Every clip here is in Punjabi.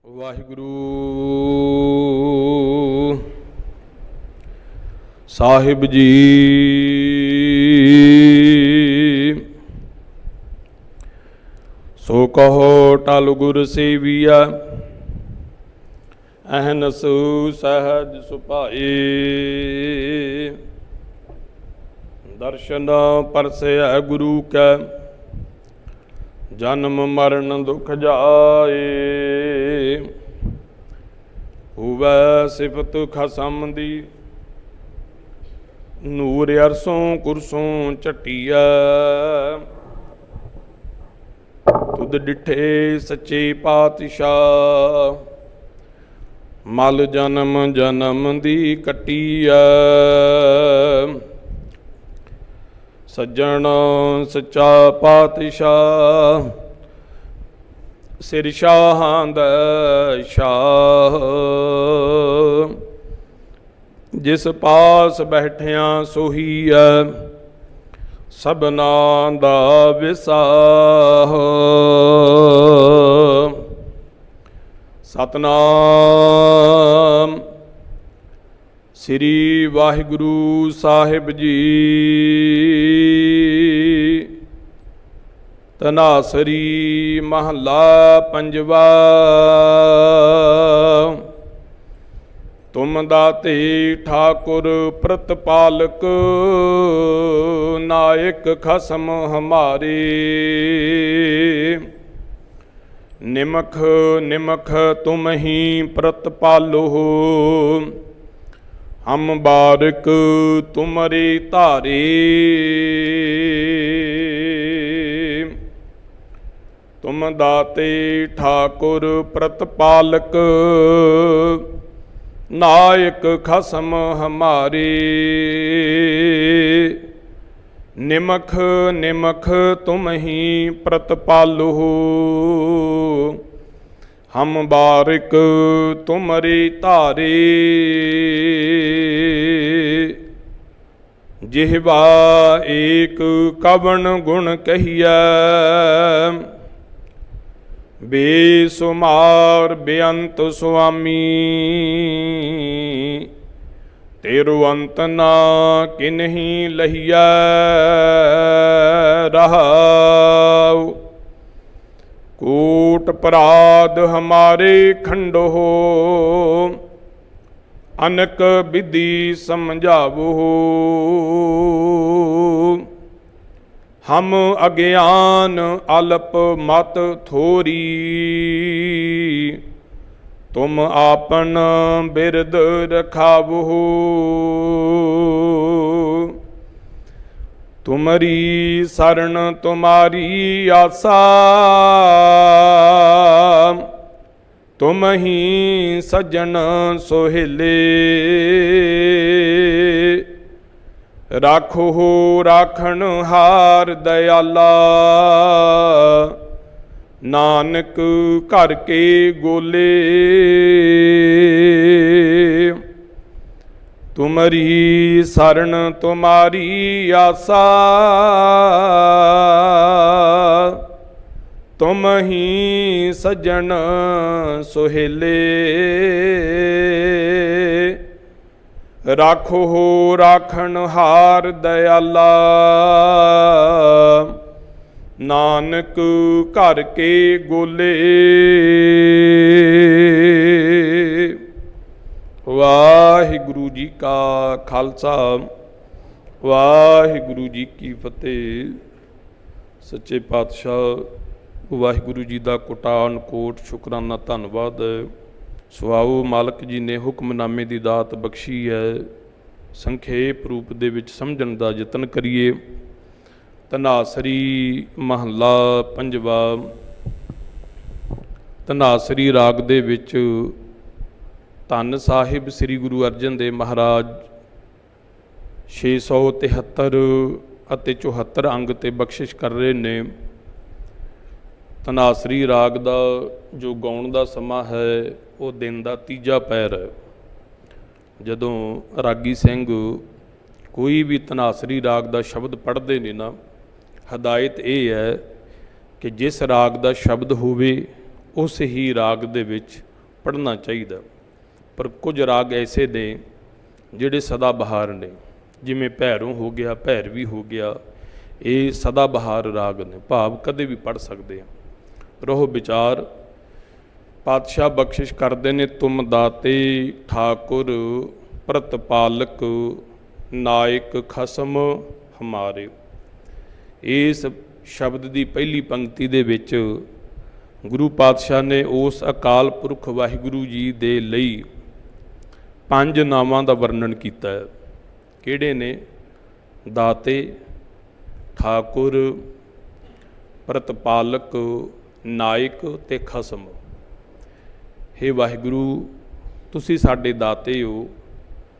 ਵਾਹਿਗੁਰੂ ਸਾਹਿਬ ਜੀ। ਸੋ ਕਹੋ ਟਲ ਗੁਰ ਸੇਵੀਆ, ਅਹਨਸ ਸਹਿਜ ਸੁਭਾਏ। ਦਰਸ਼ਨ ਪਰਸੈ ਗੁਰੂ ਕੈ, ਜਨਮ ਮਰਨ ਦੁਖ ਜਾਏ। ਹੋਵੈ ਸਿਫਤ ਖਸਮ ਦੀ, ਨੂਰ ਅਰਸੋਂ ਕੁਰਸੋਂ ਝਟੀਐ। ਤੁਧ ਡਿਠੇ ਸੱਚੇ ਪਾਤਸ਼ਾਹ, ਮਲ ਜਨਮ ਜਨਮ ਦੀ ਕੱਟੀਐ। ਸੱਜਣ ਸੱਚਾ ਪਾਤਸ਼ਾਹ, ਸਿਰ ਸ਼ਾਹਾਂ ਦਾ ਸ਼ਾਹ। ਜਿਸ ਪਾਸ ਬੈਠਿਆਂ ਸੋਹੀਐ, ਸਭਨਾਂ ਦਾ ਵਿਸਾਹ। ਸਤਨਾਮ ਸ੍ਰੀ ਵਾਹਿਗੁਰੂ ਸਾਹਿਬ ਜੀ। ਧਨਾਸਰੀ ਮਹੱਲਾ ਪੰਜਵਾ। ਤੁਮ ਦਾਤੇ ਠਾਕੁਰ ਪ੍ਰਤਪਾਲਕ, ਨਾਇਕ ਖਸਮ ਹਮਾਰੇ। ਨਿਮਖ ਨਿਮਖ ਤੁਮ ਹੀ ਪ੍ਰਤਪਾਲੋ, ਹਮ ਬਾਰਿਕ ਤੁਮਰੇ ਧਾਰੇ। ਤੁਮ ਦਾਤੇ ਠਾਕੁਰ ਪ੍ਰਤਪਾਲਕ, ਨਾਇਕ ਖਸਮ ਹਮਾਰੇ। ਨਿਮਖ ਨਿਮਖ ਤੁਮ ਹੀ ਪ੍ਰਤਪਾਲੋ, ਹਮ ਬਾਰਿਕ ਤੁਮਰੇ ਧਾਰੇ। ਜਿਹਵਾ ਏਕ ਕਵਣ ਗੁਣ ਕਹੀਐ, ਬੇਸੁਮਾਰ ਬੇਅੰਤ ਸੁਆਮੀ। ਤੇਰੁ ਅੰਤ ਨਾ ਕਿਨਹੀ ਲਹੀਐ ਰਹਾਉ। ਕੋਟ ਪਰਾਧ ਹਮਾਰੇ ਖੰਡੋ, ਅਨਕ ਵਿਧੀ ਸਮਝਾਵੋ। ਹਮ ਅਗਿਆਨ ਅਲਪ ਮਤ ਥੋਰੀ, ਤੁਮ ਆਪਨ ਬਿਰਦ ਰਖਾਵੋ। ਤੁਮਰੀ ਸਰਣ ਤੁਮਾਰੀ ਆਸਾ, ਤੁਮ ਹੀ ਸੱਜਣ ਸੋਹਿਲੇ। ਰਾਖੋ ਰਾਖਣ ਹਾਰ ਦਇਆਲਾ, ਨਾਨਕ ਘਰ ਕੇ ਗੋਲੇ। ਤੁਮਰੀ ਸਰਣ ਤੁਮਾਰੀ ਆਸਾ, ਤੁਮ ਹੀ ਸੱਜਣ ਸੋਹਿਲੇ। ਰਾਖੋ ਰਾਖਣ ਹਾਰ ਦਇਆਲਾ, ਨਾਨਕ ਘਰ ਕੇ ਗੋਲੇ। ਵਾਹਿਗੁਰੂ ਜੀ ਕਾ ਖਾਲਸਾ, ਵਾਹਿਗੁਰੂ ਜੀ ਕੀ ਫਤਿਹ। ਸੱਚੇ ਪਾਤਸ਼ਾਹ ਵਾਹਿਗੁਰੂ ਜੀ ਦਾ ਕੋਟਾਨ ਕੋਟ ਸ਼ੁਕਰਾਨਾ ਧੰਨਵਾਦ। ਸੁਆਓ ਮਾਲਕ ਜੀ ਨੇ ਹੁਕਮਨਾਮੇ ਦੀ ਦਾਤ ਬਖਸ਼ੀ ਹੈ। ਸੰਖੇਪ ਰੂਪ ਦੇ ਵਿੱਚ ਸਮਝਣ ਦਾ ਯਤਨ ਕਰੀਏ। ਧਨਾਸਰੀ ਮਹੱਲਾ ਪੰਜਵਾ। ਧਨਾਸਰੀ ਰਾਗ ਦੇ ਵਿੱਚ ਧੰਨ ਸਾਹਿਬ ਸ੍ਰੀ ਗੁਰੂ ਅਰਜਨ ਦੇਵ ਮਹਾਰਾਜ 673 ਅਤੇ 74 ਅੰਗ 'ਤੇ ਬਖਸ਼ਿਸ਼ ਕਰ ਰਹੇ ਨੇ। ਧਨਾਸਰੀ ਰਾਗ ਦਾ ਜੋ ਗਾਉਣ ਦਾ ਸਮਾਂ ਹੈ ਉਹ ਦਿਨ ਦਾ ਤੀਜਾ ਪਹਿਰ ਹੈ। ਜਦੋਂ ਰਾਗੀ ਸਿੰਘ ਕੋਈ ਵੀ ਧਨਾਸਰੀ ਰਾਗ ਦਾ ਸ਼ਬਦ ਪੜ੍ਹਦੇ ਨੇ ਨਾ, ਹਦਾਇਤ ਇਹ ਹੈ ਕਿ ਜਿਸ ਰਾਗ ਦਾ ਸ਼ਬਦ ਹੋਵੇ ਉਸ ਹੀ ਰਾਗ ਦੇ ਵਿੱਚ ਪੜ੍ਹਨਾ ਚਾਹੀਦਾ। ਪਰ ਕੁਝ ਰਾਗ ਐਸੇ ਨੇ ਜਿਹੜੇ ਸਦਾ ਬਹਾਰ ਨੇ, ਜਿਵੇਂ ਭੈਰੋਂ ਹੋ ਗਿਆ, ਭੈਰਵੀ ਹੋ ਗਿਆ, ਇਹ ਸਦਾ ਬਹਾਰ ਰਾਗ ਨੇ, ਭਾਵ ਕਦੇ ਵੀ ਪੜ੍ਹ ਸਕਦੇ ਆ। ਰਹੋ ਵਿਚਾਰ। ਪਾਤਸ਼ਾਹ ਬਖਸ਼ਿਸ਼ ਕਰਦੇ ਨੇ, ਤੁਮ ਦਾਤੇ ਠਾਕੁਰ ਪ੍ਰਤਪਾਲਕ ਨਾਇਕ ਖਸਮ ਹਮਾਰੇ। ਇਸ ਸ਼ਬਦ ਦੀ ਪਹਿਲੀ ਪੰਕਤੀ ਦੇ ਵਿੱਚ ਗੁਰੂ ਪਾਤਸ਼ਾਹ ਨੇ ਉਸ ਅਕਾਲ ਪੁਰਖ ਵਾਹਿਗੁਰੂ ਜੀ ਦੇ ਲਈ 5 ਨਾਵਾਂ ਦਾ ਵਰਣਨ ਕੀਤਾ ਹੈ। ਕਿਹੜੇ ਨੇ? ਦਾਤੇ, ਠਾਕੁਰ, ਪ੍ਰਤਪਾਲਕ, ਨਾਇਕ ਤੇ ਖਸਮ। ਹੇ ਵਾਹਿਗੁਰੂ, ਤੁਸੀਂ ਸਾਡੇ ਦਾਤੇ ਹੋ,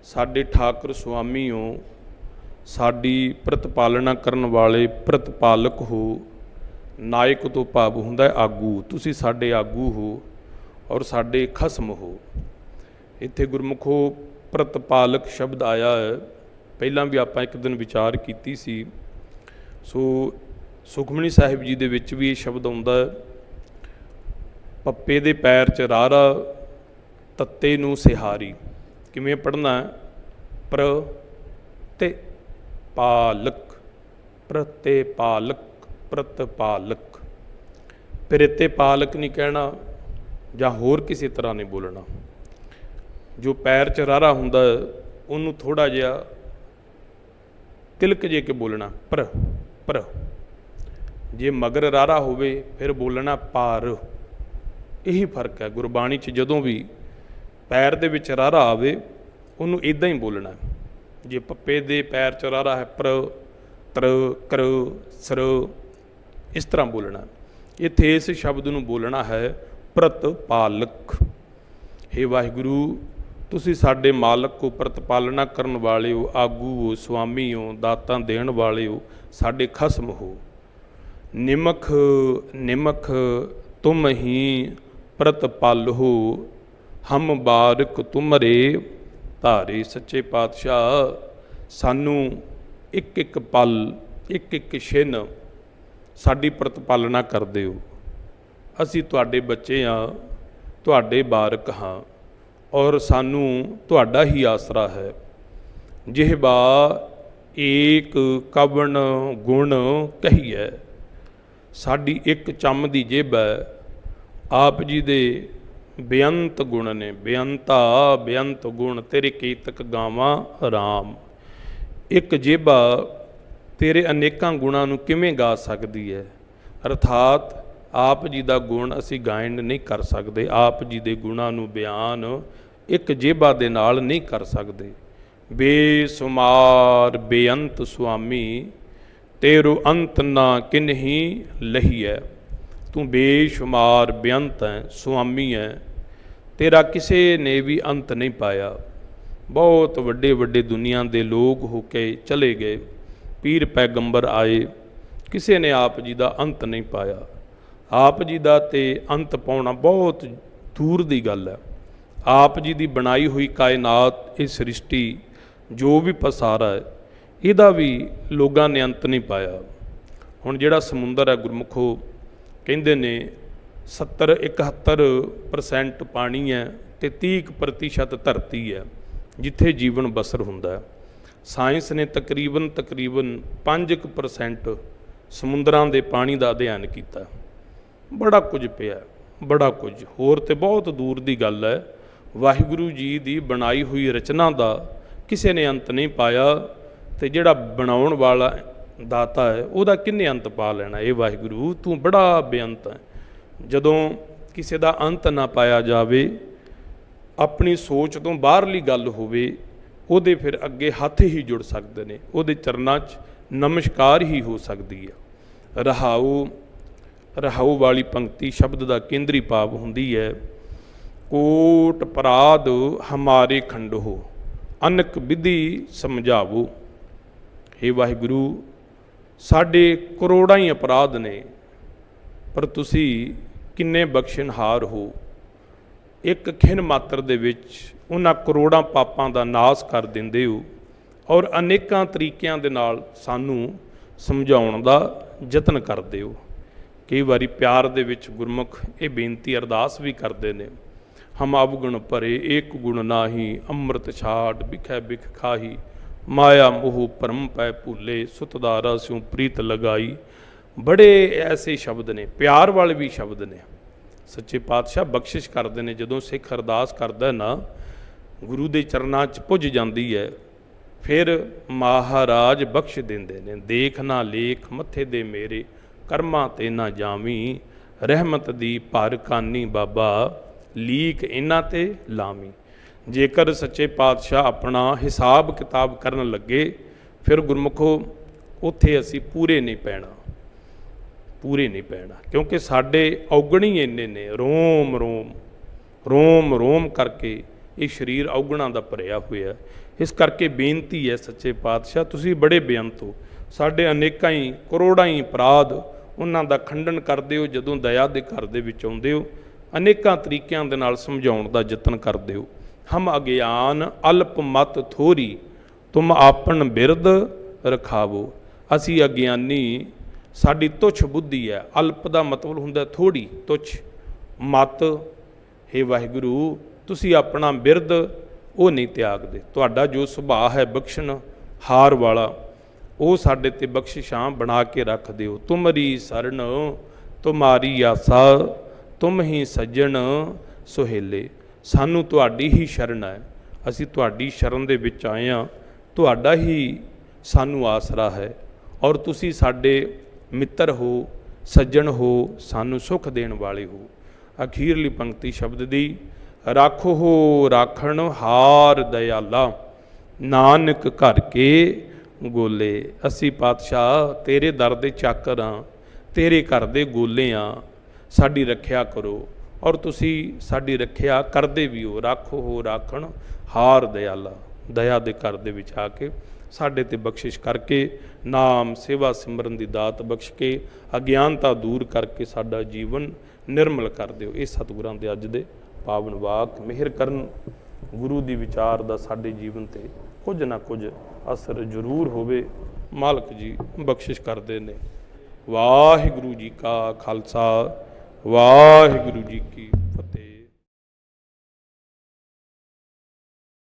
ਸਾਡੇ ਠਾਕੁਰ ਸੁਆਮੀ ਹੋ, ਸਾਡੀ ਪ੍ਰਤਪਾਲਨਾ ਕਰਨ ਵਾਲੇ ਪ੍ਰਤਪਾਲਕ ਹੋ। ਨਾਇਕ ਤੋਂ ਭਾਵ ਹੁੰਦਾ ਹੈ ਆਗੂ, ਤੁਸੀਂ ਸਾਡੇ ਆਗੂ ਹੋ ਔਰ ਸਾਡੇ ਖਸਮ ਹੋ। ਇੱਥੇ ਗੁਰਮੁਖੋ ਪ੍ਰਤਪਾਲਕ ਸ਼ਬਦ ਆਇਆ ਹੈ, ਪਹਿਲਾਂ ਵੀ ਆਪਾਂ ਇੱਕ ਦਿਨ ਵਿਚਾਰ ਕੀਤੀ ਸੀ। ਸੋ ਸੁਖਮਨੀ ਸਾਹਿਬ ਜੀ ਦੇ ਵਿੱਚ ਵੀ ਇਹ ਸ਼ਬਦ ਆਉਂਦਾ ਹੈ। ਪੱਪੇ ਦੇ ਪੈਰ 'ਚ ਰਾਰਾ, ਤੱਤੇ ਨੂੰ ਸਿਹਾਰੀ। ਕਿਵੇਂ ਪੜ੍ਹਨਾ? ਪ੍ਰ ਤੇ ਪਾਲਕ, ਪ੍ਰਤੇ ਪਾਲਕ, ਪ੍ਰਤਪਾਲਕ। ਪ੍ਰਤੇ ਪਾਲਕ ਨਹੀਂ ਕਹਿਣਾ ਜਾਂ ਹੋਰ ਕਿਸੇ ਤਰ੍ਹਾਂ ਨਹੀਂ ਬੋਲਣਾ। ਜੋ ਪੈਰ 'ਚ ਰਾਰਾ ਹੁੰਦਾ ਉਹਨੂੰ ਥੋੜ੍ਹਾ ਜਿਹਾ ਤਿਲਕ ਜੇ ਕੇ ਬੋਲਣਾ, ਪ੍ਰ ਪ੍ਰ। ਜੇ ਮਗਰ ਰਾਰਾ ਹੋਵੇ ਫਿਰ ਬੋਲਣਾ ਪਾਰ। ਇਹੀ ਫਰਕ ਹੈ ਗੁਰਬਾਣੀ 'ਚ। ਜਦੋਂ ਵੀ ਪੈਰ ਦੇ ਵਿੱਚ ਰਾਰਾ ਆਵੇ ਉਹਨੂੰ ਇੱਦਾਂ ਹੀ ਬੋਲਣਾ। ਜੇ ਪੱਪੇ ਦੇ ਪੈਰ 'ਚ ਰਾਰਾ ਹੈ, ਪ੍ਰ, ਤਰ, ਕਰ, ਸਰ, ਇਸ ਤਰ੍ਹਾਂ ਬੋਲਣਾ। ਇੱਥੇ ਇਸ ਸ਼ਬਦ ਨੂੰ ਬੋਲਣਾ ਹੈ ਪ੍ਰਤਪਾਲਕ। ਹੇ ਵਾਹਿਗੁਰੂ, ਤੁਸੀਂ ਸਾਡੇ ਮਾਲਕ ਹੋ, ਪ੍ਰਤਪਾਲਨਾ ਕਰਨ ਵਾਲੇ ਹੋ, ਆਗੂ ਹੋ, ਸੁਆਮੀ ਹੋ, ਦਾਤਾਂ ਦੇਣ ਵਾਲੇ ਹੋ, ਸਾਡੇ ਖਸਮ ਹੋ। ਨਿਮਖ ਨਿਮਖ ਤੁਮ ਹੀ ਪ੍ਰਤਪਾਲ ਹੋ, ਹਮ ਬਾਰਕ ਤੁਮਰੇ ਧਾਰੇ। ਸੱਚੇ ਪਾਤਸ਼ਾਹ, ਸਾਨੂੰ ਇੱਕ ਇੱਕ ਪਲ, ਇੱਕ ਇੱਕ ਛਿਨ ਸਾਡੀ ਪ੍ਰਤਪਾਲਨਾ ਕਰਦੇ ਹੋ। ਅਸੀਂ ਤੁਹਾਡੇ ਬੱਚੇ ਹਾਂ, ਤੁਹਾਡੇ ਬਾਰਕ ਹਾਂ ਔਰ ਸਾਨੂੰ ਤੁਹਾਡਾ ਹੀ ਆਸਰਾ ਹੈ। ਜਿਹਬਾ ਏਕ ਕਵਣ ਗੁਣ ਕਹੀਐ। ਸਾਡੀ ਇੱਕ ਚੰਮ ਦੀ ਜੇਬ ਹੈ। ਆਪ ਜੀ ਦੇ ਬੇਅੰਤ ਗੁਣ ਨੇ, ਬੇਅੰਤਾ ਬੇਅੰਤ ਗੁਣ, ਤੇਰੇ ਕੀਰਤਕ ਗਾਵਾਂ ਰਾਮ। ਇੱਕ ਜੇਬਾ ਤੇਰੇ ਅਨੇਕਾਂ ਗੁਣਾਂ ਨੂੰ ਕਿਵੇਂ ਗਾ ਸਕਦੀ ਹੈ? ਅਰਥਾਤ ਆਪ ਜੀ ਦਾ ਗੁਣ ਅਸੀਂ ਗਾਇਨ ਨਹੀਂ ਕਰ ਸਕਦੇ, ਆਪ ਜੀ ਦੇ ਗੁਣਾਂ ਨੂੰ ਬਿਆਨ ਇੱਕ ਜੇਬਾ ਦੇ ਨਾਲ ਨਹੀਂ ਕਰ ਸਕਦੇ। ਬੇਸੁਮਾਰ ਬੇਅੰਤ ਸੁਆਮੀ, ਤੇਰੋ ਅੰਤ ਨਾ ਕਿਨਹੀ ਲਹੀਐ। ਤੂੰ ਬੇਸ਼ੁਮਾਰ ਬੇਅੰਤ ਹੈ, ਸੁਆਮੀ ਹੈ, ਤੇਰਾ ਕਿਸੇ ਨੇ ਵੀ ਅੰਤ ਨਹੀਂ ਪਾਇਆ। ਬਹੁਤ ਵੱਡੇ ਵੱਡੇ ਦੁਨੀਆ ਦੇ ਲੋਕ ਹੋ ਕੇ ਚਲੇ ਗਏ, ਪੀਰ ਪੈਗੰਬਰ ਆਏ, ਕਿਸੇ ਨੇ ਆਪ ਜੀ ਦਾ ਅੰਤ ਨਹੀਂ ਪਾਇਆ। ਆਪ ਜੀ ਦਾ ਤੇ ਅੰਤ ਪਾਉਣਾ ਬਹੁਤ ਦੂਰ ਦੀ ਗੱਲ ਹੈ। ਆਪ ਜੀ ਦੀ ਬਣਾਈ ਹੋਈ ਕਾਇਨਾਤ, ਇਹ ਸ੍ਰਿਸ਼ਟੀ ਜੋ ਵੀ ਪਸਾਰਾ ਹੈ, ਇਹਦਾ ਵੀ ਲੋਕਾਂ ਨੇ ਅੰਤ ਨਹੀਂ ਪਾਇਆ। ਹੁਣ ਜਿਹੜਾ ਸਮੁੰਦਰ ਹੈ ਗੁਰਮੁਖੋ, ਕਹਿੰਦੇ ਨੇ 70-71% ਪਾਣੀ ਹੈ ਅਤੇ 30% ਧਰਤੀ ਹੈ ਜਿੱਥੇ ਜੀਵਨ ਬਸਰ ਹੁੰਦਾ। ਸਾਇੰਸ ਨੇ ਤਕਰੀਬਨ 5% ਸਮੁੰਦਰਾਂ ਦੇ ਪਾਣੀ ਦਾ ਅਧਿਐਨ ਕੀਤਾ। ਬੜਾ ਕੁਝ ਪਿਆ, ਬੜਾ ਕੁਝ। ਹੋਰ ਤੇ ਬਹੁਤ ਦੂਰ ਦੀ ਗੱਲ ਹੈ। ਵਾਹਿਗੁਰੂ ਜੀ ਦੀ ਬਣਾਈ ਹੋਈ ਰਚਨਾ ਦਾ ਕਿਸੇ ਨੇ ਅੰਤ ਨਹੀਂ ਪਾਇਆ, ਅਤੇ ਜਿਹੜਾ ਬਣਾਉਣ ਵਾਲਾ ਦਾਤਾ ਹੈ ਉਹਦਾ ਕਿੰਨੇ ਅੰਤ ਪਾ ਲੈਣਾ? ਇਹ ਵਾਹਿਗੁਰੂ ਤੂੰ ਬੜਾ ਬੇਅੰਤ ਹੈ। ਜਦੋਂ ਕਿਸੇ ਦਾ ਅੰਤ ਨਾ ਪਾਇਆ ਜਾਵੇ, ਆਪਣੀ ਸੋਚ ਤੋਂ ਬਾਹਰਲੀ ਗੱਲ ਹੋਵੇ, ਉਹਦੇ ਫਿਰ ਅੱਗੇ ਹੱਥ ਹੀ ਜੁੜ ਸਕਦੇ ਨੇ, ਉਹਦੇ ਚਰਨਾਂ 'ਚ ਨਮਸਕਾਰ ਹੀ ਹੋ ਸਕਦੀ ਹੈ। ਰਹਾਉ, ਰਹਾਉ ਵਾਲੀ ਪੰਕਤੀ ਸ਼ਬਦ ਦਾ ਕੇਂਦਰੀ ਭਾਵ ਹੁੰਦੀ ਹੈ ਕੋਟ ਅਪਰਾਧ ਹਮਾਰੇ ਖੰਡੋ, ਅਨਕ ਵਿਧੀ ਸਮਝਾਵੋ। ਹੇ ਵਾਹਿਗੁਰੂ, ਸਾਡੇ ਕਰੋੜਾਂ ਹੀ ਅਪਰਾਧ ਨੇ, ਪਰ ਤੁਸੀਂ ਕਿੰਨੇ ਬਖਸ਼ਣਹਾਰ ਹੋ। ਇੱਕ ਖਿਣ ਮਾਤਰ ਦੇ ਵਿੱਚ ਉਹਨਾਂ ਕਰੋੜਾਂ ਪਾਪਾਂ ਦਾ ਨਾਸ ਕਰ ਦਿੰਦੇ ਹੋ ਔਰ ਅਨੇਕਾਂ ਤਰੀਕਿਆਂ ਦੇ ਨਾਲ ਸਾਨੂੰ ਸਮਝਾਉਣ ਦਾ ਯਤਨ ਕਰਦੇ ਹੋ। ਕਈ ਵਾਰੀ ਪਿਆਰ ਦੇ ਵਿੱਚ ਗੁਰਮੁਖ ਇਹ ਬੇਨਤੀ ਅਰਦਾਸ ਵੀ ਕਰਦੇ ਨੇ, हम अवगुण भरे एक गुण नाही, अमृत छाड़ बिखै बिख खाही, माया मोह भरम पै भूले, सुतदारा स्यों प्रीत लगाई। बड़े ऐसे शब्द ने, प्यार वाले भी शब्द ने। सच्चे पातशाह बख्शिश करते हैं, जदों सिख अरदास करदा ना गुरु के चरनां च पुज जाती है, फिर महाराज बख्श देंदे ने। देख ना लेख मत्थे दे मेरे, कर्मां ते ना जावी, रहमत दी भर कानी बाबा, लीक इन्हां ते लावी। जेकर सच्चे पातशाह अपना हिसाब किताब करन लगे, फिर गुरमुखो उत्थे असी पूरे नहीं पैना, पूरे नहीं पैना, क्योंकि साडे औगण ही इन्ने ने। रोम रोम रोम रोम करके ये शरीर औगणा दा भरिया होया। इस करके बेनती है सच्चे पातशाह, तुसी बड़े बेअंत हो, साडे अनेकां ही करोड़ां ही अपराध उन्हां दा खंडन करदे हो। जदों दया दे घर दे विच आउंदे हो, अनेकां तरीकिਆਂ दे नाल समझाउण दा यतन करदे हो। हम अज्ञान अल्प मत थोरी, तुम आपन बिरद रखावो। असी अज्ञानी, साडी तुच्छ बुद्धि है। अल्प दा मतलब हुंदा थोड़ी, तुच्छ। मत हे वाहिगुरू तुसी अपना बिरद वो नहीं त्यागदे। तुहाडा जो सुभाਅ है बख्शण हार वाला, वो साडे ते बख्शिशां बना के रख दिओ। तुमरी सरन तुमारी आसा, तुम ही सज्जन सुहेले। सानू तुहाडी ही शरण है, असी तुहाडी शरण दे विच आए हां, तुहाडा ही सानू आसरा है, और तुसी साडे मित्र हो, सज्जन हो, सानू सुख देण वाले हो। अखीरली पंक्ति शब्द दी, राखो हो राखण हार दयाला, नानक घर के गोले। असी पातशाह तेरे दर दे चाकर हाँ, तेरे घर दे गोले हाँ, साडी रखिया करो, और तुसी साडी रखिया करदे भी हो। राखो हो राखण हार दयाला, दया दे घर दे विच आके साडे ते बख्शिश करके, नाम सेवा सिमरन दी दात बख्श के, अज्ञानता दूर करके साडा जीवन निर्मल कर दिओ। ये सतगुरां दे अज दे पावन वाक मिहर करन। गुरु दी विचार दा साडे जीवन ते कुछ ना कुछ असर जरूर होवे। मालक जी बख्शिश करदे ने। वाहिगुरू जी का खालसा, वाहिगुरू जी की